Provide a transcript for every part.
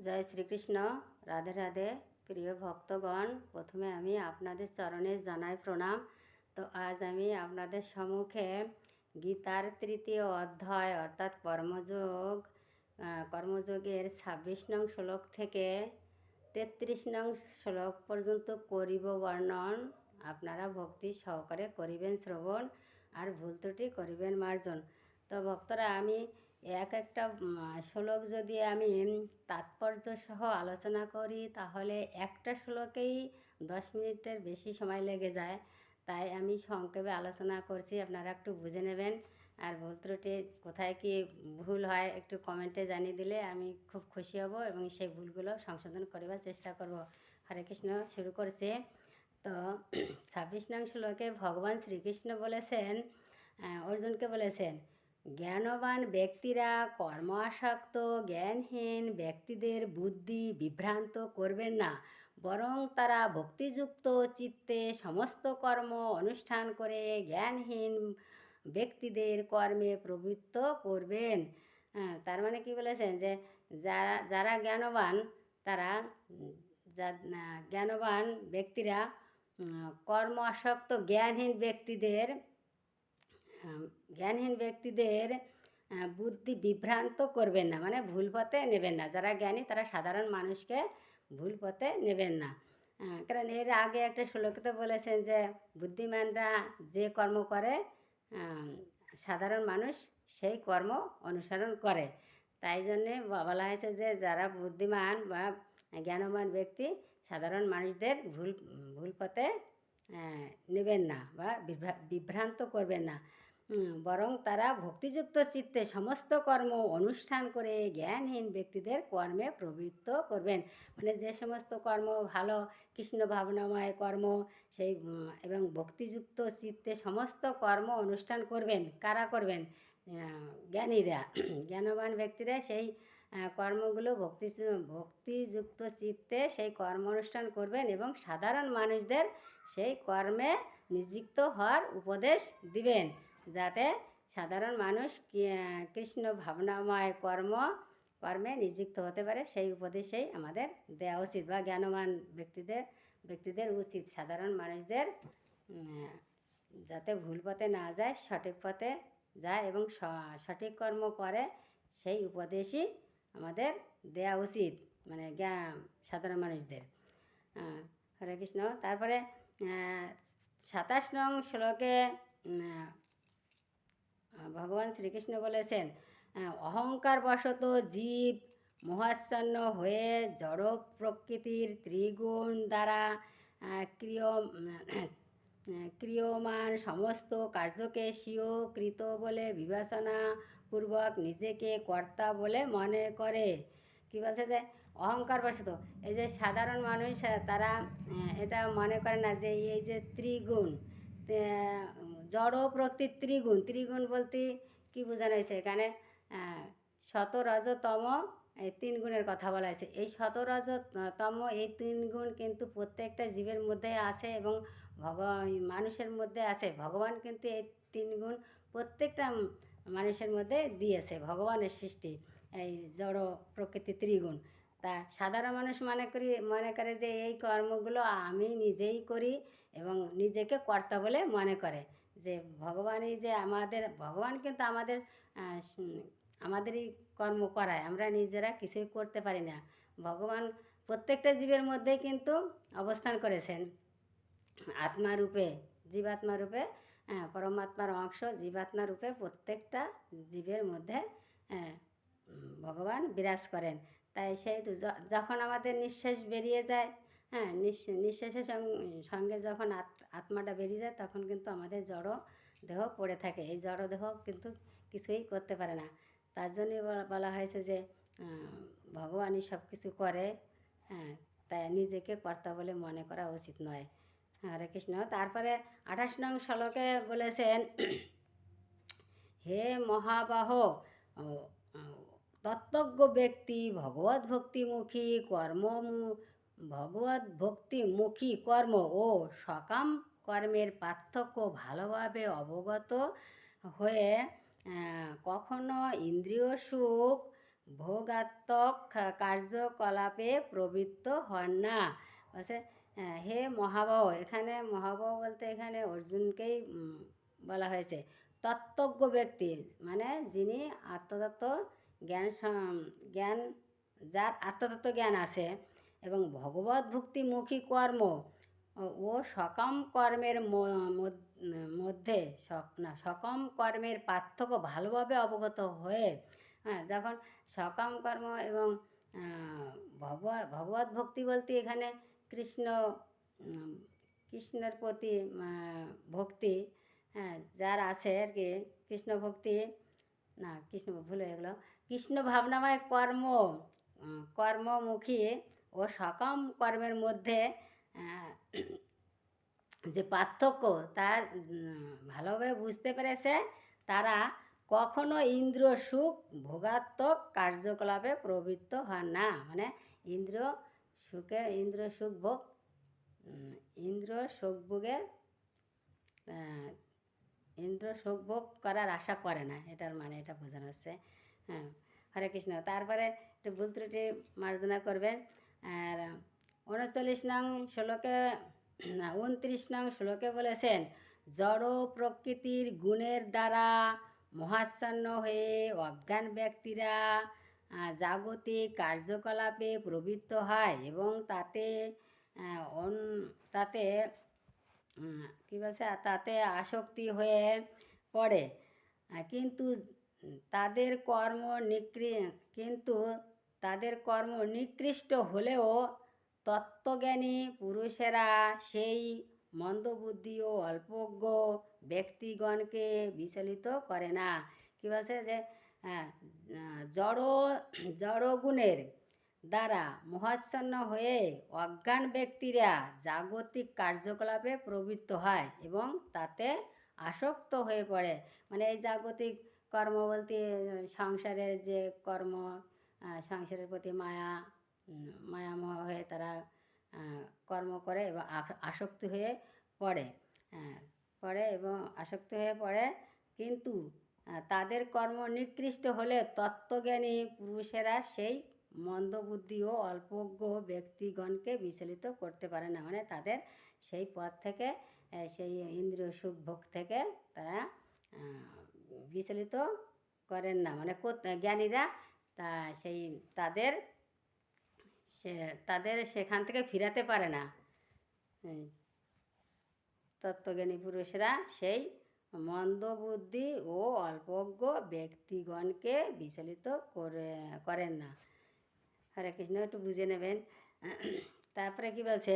জয় শ্রীকৃষ্ণ। রাধে রাধে। প্রিয় ভক্তগণ, প্রথমে আমি আপনাদের চরণে জানাই প্রণাম। তো আজ আমি আপনাদের সম্মুখে গীতার তৃতীয় অধ্যায় অর্থাৎ কর্মযোগের ২৬ নং শ্লোক থেকে ৩৩ নং শ্লোক পর্যন্ত করিব বর্ণন। আপনারা ভক্তি সহকারে করিবেন শ্রবণ, আর ভুল ত্রুটি করিবেন মার্জন। তো ভক্তরা, আমি একটা শ্লোক যদি আমি তাৎপর্য সহ আলোচনা করি তাহলে একটা শ্লোকেই 10 মিনিটের বেশি সময় লেগে যায়। তাই আমি সংক্ষেপে আলোচনা করছি, আপনারা একটু বুঝে নেবেন। আর ভুল ত্রুটি কোথায় কি ভুল হয় একটু কমেন্টে জানিয়ে দিলে আমি খুব খুশি হব এবং সেই ভুলগুলো সংশোধন করবার চেষ্টা করব। হরে কৃষ্ণ। শুরু করছে। তো 26 নং শ্লোকে ভগবান শ্রীকৃষ্ণ বলেছেন, অর্জুনকে বলেছেন, জ্ঞানবান ব্যক্তিরা কর্ম আসক্ত জ্ঞানহীন ব্যক্তিদের বুদ্ধি বিভ্রান্ত করবেন না, বরং তারা ভক্তিযুক্ত চিত্তে সমস্ত কর্ম অনুষ্ঠান করে জ্ঞানহীন ব্যক্তিদের কর্মে প্রবৃত্ত করবেন। তার মানে কি বলেছেন, যে যারা জ্ঞানবান, তারা জ্ঞানবান ব্যক্তিরা কর্ম আসক্ত জ্ঞানহীন ব্যক্তিদের বুদ্ধি বিভ্রান্ত করবেন না, মানে ভুল পথে নেবেন না। যারা জ্ঞানী তারা সাধারণ মানুষকে ভুল পথে নেবেন না। কারণ এর আগে একটা শ্লোকতে বলেছেন যে বুদ্ধিমানরা যে কর্ম করে সাধারণ মানুষ সেই কর্ম অনুসরণ করে। তাই জন্যে বলা হয়েছে যে যারা বুদ্ধিমান বা জ্ঞানবান ব্যক্তি সাধারণ মানুষদের ভুল পথে নেবেন না বা বিভ্রান্ত করবেন না, বরং তারা ভক্তিযুক্ত চিত্তে সমস্ত কর্ম অনুষ্ঠান করে জ্ঞানহীন ব্যক্তিদের কর্মে প্রবৃত্ত করবেন। মানে যে সমস্ত কর্ম ভালো, কৃষ্ণ ভাবনাময় কর্ম, সেই এবং ভক্তিযুক্ত চিত্তে সমস্ত কর্ম অনুষ্ঠান করবেন। কারা করবেন? জ্ঞানীরা, জ্ঞানবান ব্যক্তিরা সেই কর্মগুলো ভক্তিযুক্ত চিত্তে সেই কর্ম অনুষ্ঠান করবেন এবং সাধারণ মানুষদের সেই কর্মে নিযুক্ত হওয়ার উপদেশ দিবেন, যাতে সাধারণ মানুষ কৃষ্ণ ভাবনাময় কর্মে নিযুক্ত হতে পারে। সেই উপদেশেই আমাদের দেওয়া উচিত, বা জ্ঞানবান ব্যক্তিদের উচিত সাধারণ মানুষদের যাতে ভুল পথে না যায়, সঠিক পথে যায় এবং সঠিক কর্ম করে, সেই উপদেশই আমাদের দেওয়া উচিত, মানে সাধারণ মানুষদের। হরে কৃষ্ণ। তারপরে 27 নং শ্লোকে ভগবান শ্রীকৃষ্ণ বলেছেন, অহংকার বশত জীব মোহাচ্ছন্ন হয়ে জড় প্রকৃতির ত্রিগুণ দ্বারা ক্রিয়মান সমস্ত কার্যকে স্বীয় কৃত বলে বিবেচনা পূর্বক নিজেকে কর্তা বলে মনে করে। কী বলছে, যে অহংকার বশত এই যে সাধারণ মানুষ তারা এটা মনে করে না যে এই যে ত্রিগুণ, জড় প্রকৃতির ত্রিগুণ বলতে কি বোঝানো হয়েছে এখানে? সত রজ তম, এই 3 গুণের কথা বলা হয়েছে। এই সত রজ তম এই 3 গুণ কিন্তু প্রত্যেকটা জীবের মধ্যে আছে এবং মানুষের মধ্যে আছে। ভগবান কিন্তু এই 3 গুণ প্রত্যেকটা মানুষের মধ্যে দিয়েছে, ভগবানের সৃষ্টি এই জড় প্রকৃতি ত্রিগুণ। তা সাধারণ মানুষ মনে করে যে এই কর্মগুলো আমি নিজেই করি এবং নিজেকে কর্তা বলে মনে করে, যে ভগবানই যে ভগবান কিন্তু আমাদেরই কর্ম করায়, আমরা নিজেরা কিছুই করতে পারি না। ভগবান প্রত্যেকটা জীবের মধ্যেই কিন্তু অবস্থান করেছেন আত্মারূপে, জীবাত্মা রূপে, পরমাত্মার অংশ জীবাত্মা রূপে প্রত্যেকটা জীবের মধ্যে ভগবান বিরাজ করেন। তাই সেই যখন আমাদের নিঃশ্বাস বেরিয়ে যায়, নিঃশ্বাসের সঙ্গে যখন আত্মাটা বেরিয়ে যায়, তখন কিন্তু আমাদের জড় দেহ পড়ে থাকে। এই জড় দেহ কিন্তু কিছুই করতে পারে না। তার জন্যই বলা হয়েছে যে ভগবানই সব কিছু করে, তাই নিজেকে কর্তা বলে মনে করা উচিত নয়। হরে কৃষ্ণ। তারপরে 28 নং শ্লোকে বলেছেন, হে মহাবাহ, তত্ত্বজ্ঞ ব্যক্তি ভগবত ভক্তিমুখী কর্ম ও সকাম কর্মের পার্থক্য ভালোভাবে অবগত হয়ে কখনো ইন্দ্রিয় সুখ ভোগাত্মক কার্যকলাপে প্রবৃত্ত হন না। বলছে হে মহাবাহু, এখানে মহাবাহু বলতে এখানে অর্জুনকেই বলা হয়েছে। তত্ত্বজ্ঞ ব্যক্তি মানে যিনি আত্মতত্ত্ব জ্ঞান, যার আত্মতত্ত্ব জ্ঞান আছে এবং ভগবত ভক্তিমুখী কর্ম ও সকাম কর্মের মধ্যে সকাম কর্মের পার্থক্য ভালোভাবে অবগত হয়ে, যখন সকাম কর্ম এবং ভগবত ভক্তি বলতে এখানে কৃষ্ণের প্রতি ভক্তি, যার আছে আর কি, কৃষ্ণ ভক্তি না, কৃষ্ণ ভুল হয়ে গেল, কৃষ্ণ ভাবনাময় কর্মমুখী ও সকাম কর্মের মধ্যে যে পার্থক্য তার ভালোভাবে বুঝতে পেরেছে, তারা কখনো ইন্দ্র সুখ ভোগাত্মক কার্যকলাপে প্রবৃত্ত হন না। মানে ইন্দ্র সুখ ভোগ করার আশা করে না, এটার মানে এটা বোঝানো হচ্ছে। হ্যাঁ, হরে কৃষ্ণ। তারপরে একটু ভুল ত্রুটি মার্জনা করবেন। আর 29 নং শ্লোকে বলেছেন, জড় প্রকৃতির গুণের দ্বারা মোহাচ্ছন্ন হয়ে অজ্ঞান ব্যক্তিরা জাগতিক কার্যকলাপে প্রবৃত্ত হয় এবং তাতে তাতে আসক্তি হয়ে পড়ে। কিন্তু তাদের কর্ম নিকৃষ্ট হলেও তত্ত্বজ্ঞানী পুরুষেরা সেই মন্দবুদ্ধি ও অল্পজ্ঞ ব্যক্তিগণকে বিচলিত করে না। কী বলছে যে জড়গুণের দ্বারা মোহাচ্ছন্ন হয়ে অজ্ঞান ব্যক্তিরা জাগতিক কার্যকলাপে প্রবৃত্ত হয় এবং তাতে আসক্ত হয়ে পড়ে। মানে এই জাগতিক কর্ম বলতে সংসারের যে কর্ম, সংসারের প্রতি মায়ামোহ হয়ে তারা কর্ম করে এবং আসক্তি হয়ে পড়ে কিন্তু তাদের কর্ম নিকৃষ্ট হলে তত্ত্বজ্ঞানী পুরুষেরা সেই মন্দবুদ্ধি ও অল্পজ্ঞ ব্যক্তিগণকে বিচলিত করতে পারে না। মানে তাদের সেই পথ থেকে, সেই ইন্দ্রিয় সুখ ভোগ থেকে তারা বিচলিত করেন না। মানে জ্ঞানীরা তাদের সেখান থেকে ফিরাতে পারে না। তত্ত্বজ্ঞানী পুরুষরা সেই মন্দবুদ্ধি ও অল্পজ্ঞ ব্যক্তিগণকে বিচলিত করেন না। হরে কৃষ্ণ, একটু বুঝে নেবেন। তারপরে কি বলছে,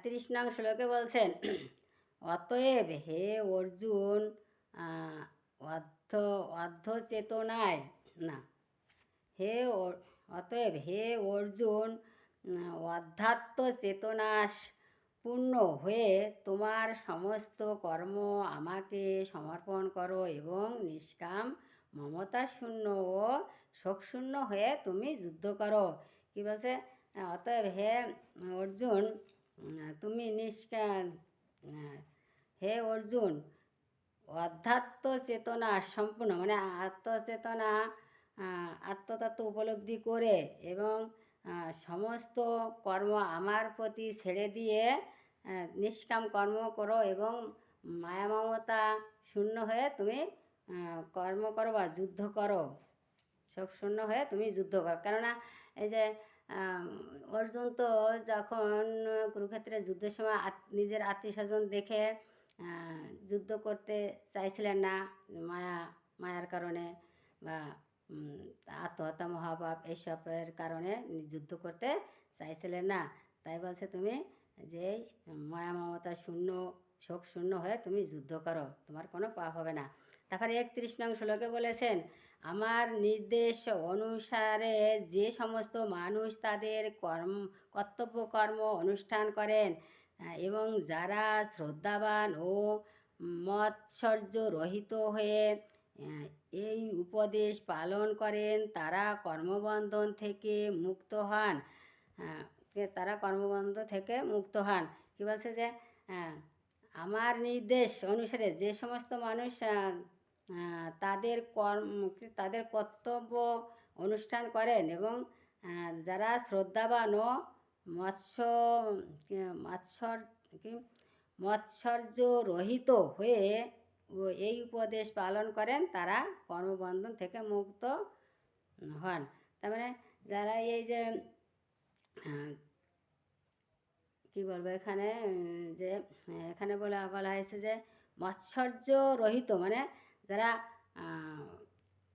30 নং শ্লোকে বলছেন, অতএব হে অর্জুন অধ্যাত্ম চেতনাস পূর্ণ হয়ে তোমার সমস্ত কর্ম আমাকে সমর্পণ করো এবং নিষ্কাম মমতা শূন্য ও শোকশূন্য হয়ে তুমি যুদ্ধ করো। কি বলছে, অতএব হে অর্জুন হে অর্জুন, অধ্যাত্ম চেতনা সম্পূর্ণ, মানে আত্মতত্ত্ব উপলব্ধি করে এবং সমস্ত কর্ম আমার প্রতি ছেড়ে দিয়ে নিষ্কাম কর্ম করো এবং মায়া মমতা শূন্য হয়ে তুমি কর্ম করো বা যুদ্ধ করো, শোক শূন্য হয়ে তুমি যুদ্ধ করো। কেননা এই যে অর্জুন তো যখন কুরুক্ষেত্রে যুদ্ধের সময় নিজের আত্মীয় স্বজন দেখে যুদ্ধ করতে চাইছিলেন না, মায়ার কারণে বা আত্মহত্যা মহাপাপ এইসবের কারণে যুদ্ধ করতে চাইছিলেন না। তাই বলছে তুমি যে মায়া মমতা শূন্য শোক শূন্য হয়ে তুমি যুদ্ধ করো, তোমার কোনো পাপ হবে না। তারপরে 31 নং শ্লোকে বলেছেন, আমার নির্দেশ অনুসারে যে সমস্ত মানুষ তাদের কর্তব্য কর্ম অনুষ্ঠান করেন এবং যারা শ্রদ্ধাবান ও মৎসর্য রহিত হয়ে এই উপদেশ পালন করেন তারা কর্মবন্ধন থেকে মুক্ত হন। কি বলছে যে আমার নির্দেশ অনুসারে যে সমস্ত মানুষ তাদের কর্তব্য অনুষ্ঠান করেন এবং যারা শ্রদ্ধাবান ও মৎস্য মৎসর কি মৎসর্য রহিত হয়ে এই উপদেশ পালন করেন তারা কর্মবন্ধন থেকে মুক্ত হন। তার মানে যারা এই যে কি বলবো এখানে যে এখানে বলা হয়েছে যে মৎসর্য রহিত মানে যারা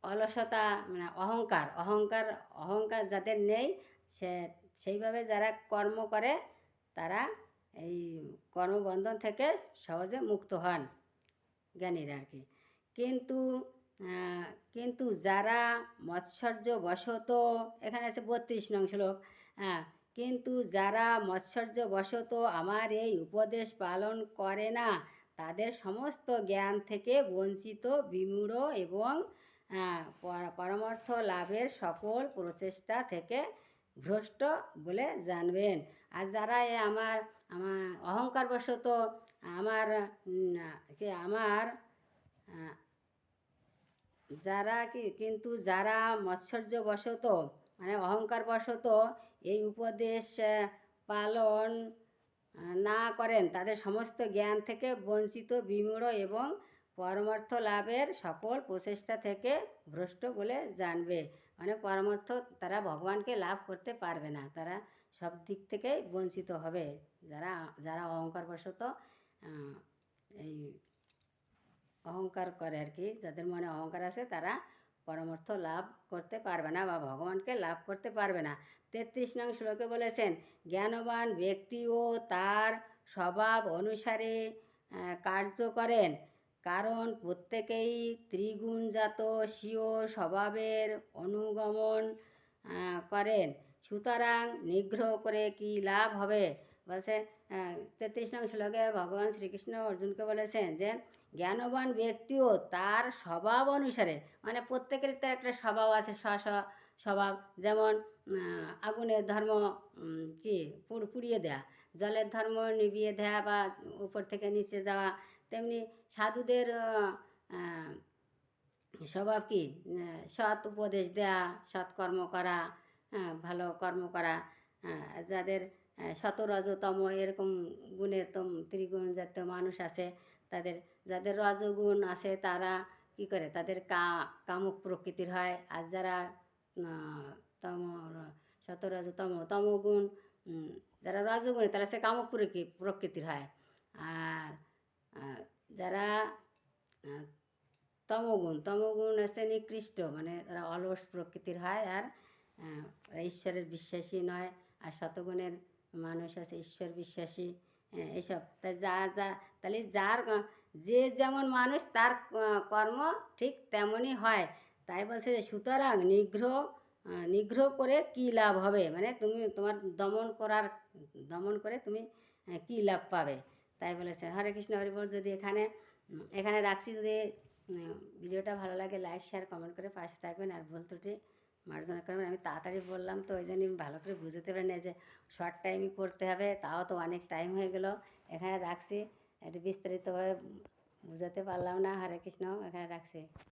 অলসতা মানে অহংকার যাদের নেই সেইভাবে যারা কর্ম করে তারা এই কর্মবন্ধন থেকে সহজে মুক্ত হন জ্ঞানীরা আর কি। কিন্তু যারা মৎসর্যবশত, এখানে আছে 32 নং শ্লোক, কিন্তু যারা মৎসর্যবশত আমার এই উপদেশ পালন করে না তাদের সমস্ত জ্ঞান থেকে বঞ্চিত, বিমূঢ় এবং পরমার্থ লাভের সকল প্রচেষ্টা থেকে ভ্রষ্ট বলে জানবেন। আর যারা আমার অহংকারবশত কিন্তু যারা মৎসর্যবশত মানে অহংকারবশত এই উপদেশ পালন না করেন তাদের সমস্ত জ্ঞান থেকে বঞ্চিত, বিমূঢ় এবং পরমার্থ লাভের সকল প্রচেষ্টা থেকে ভ্রষ্ট বলে জানবে। মানে পরমার্থ তারা ভগবানকে লাভ করতে পারবে না, তারা সব দিক থেকেই বঞ্চিত হবে যারা অহংকারবশত এই অহংকার করে আর কি। যাদের মনে অহংকার আছে তারা পরমার্থ লাভ করতে পারবে না বা ভগবানকে লাভ করতে পারবে না। 33 নং শ্লোকে বলেছেন, জ্ঞানবান ব্যক্তিও তার স্বভাব অনুসারে কার্য করেন, কারণ প্রত্যেকেই ত্রিগুণজাত স্বীয় স্বভাবের অনুগমন করেন। সুতরাং নিগ্রহ করে কি লাভ হবে? বলছে 33 নং শ্লোকে ভগবান শ্রীকৃষ্ণ অর্জুনকে বলেছেন যে জ্ঞানবান ব্যক্তিও তার স্বভাব অনুসারে, মানে প্রত্যেকের তো একটা স্বভাব আছে, স্বভাব। যেমন আগুনের ধর্ম কি পুড়িয়ে দেয়া, জলের ধর্ম নিভিয়ে দেয়া বা উপর থেকে নিচে যাওয়া, তেমনি সাধুদের স্বভাব কি সৎ উপদেশ দেয়া, সৎকর্ম করা, ভালো কর্ম করা। যাদের শতরজতম এরকম গুণের ত্রিগুণ জাতীয় মানুষ আছে, যাদের রজগুণ আছে তারা কি করে, তাদের কামুক প্রকৃতির হয়। আর যারা তমগুণ যারা রজগুণী তারা সে কামুক প্রকৃতির হয়। আর যারা তমগুণ আছে নিকৃষ্ট, মানে তারা অলস প্রকৃতির হয় আর ঈশ্বরের বিশ্বাসী নয়। আর শতগুণের মানুষ আছে ঈশ্বর বিশ্বাসী, এসব। তাই তাহলে যে যেমন মানুষ তার কর্ম ঠিক তেমনই হয়। তাই বলছে যে সুতরাং নিগ্রহ করে কি লাভ হবে, মানে তুমি তোমার দমন করে তুমি কি লাভ পাবে, তাই বলেছে। হরে কৃষ্ণ, হরি বল। যদি এখানে রাখছি। যদি ভিডিওটা ভালো লাগে লাইক, শেয়ার, কমেন্ট করে পাশে থাকবেন আর ভুল ত্রুটি মার্জনা করবেন। আমি তাড়াতাড়ি বললাম তো ওই জন্য ভালো করে বুঝতে পারি না যে শর্ট টাইমই করতে হবে, তাও তো অনেক টাইম হয়ে গেল। এখানে রাখছি, একটু বিস্তারিতভাবে বুঝাতে পারলাম না। হরে কৃষ্ণ, এখানে রাখছি।